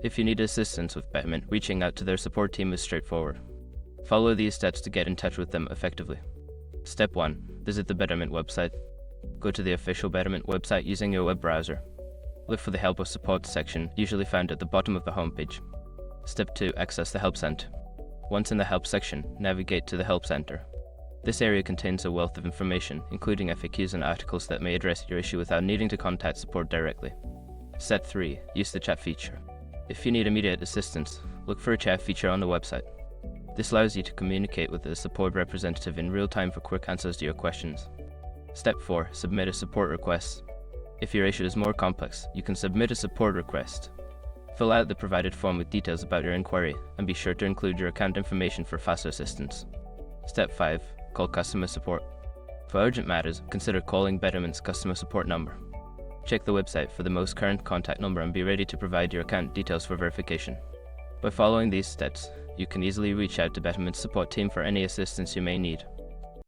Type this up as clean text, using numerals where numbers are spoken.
If you need assistance with Betterment, reaching out to their support team is straightforward. Follow these steps to get in touch with them effectively. Step 1. Visit the Betterment website. Go to the official Betterment website using your web browser. Look for the Help or Support section, usually found at the bottom of the homepage. Step 2. Access the Help Center. Once in the Help section, navigate to the Help Center. This area contains a wealth of information, including FAQs and articles that may address your issue without needing to contact support directly. Step 3. Use the chat feature. If you need immediate assistance, look for a chat feature on the website. This allows you to communicate with a support representative in real time for quick answers to your questions. Step 4. Submit a support request. If your issue is more complex, you can submit a support request. Fill out the provided form with details about your inquiry, and be sure to include your account information for faster assistance. Step 5. Call customer support. For urgent matters, consider calling Betterment's customer support number. Check the website for the most current contact number and be ready to provide your account details for verification. By following these steps, you can easily reach out to Betterment's support team for any assistance you may need.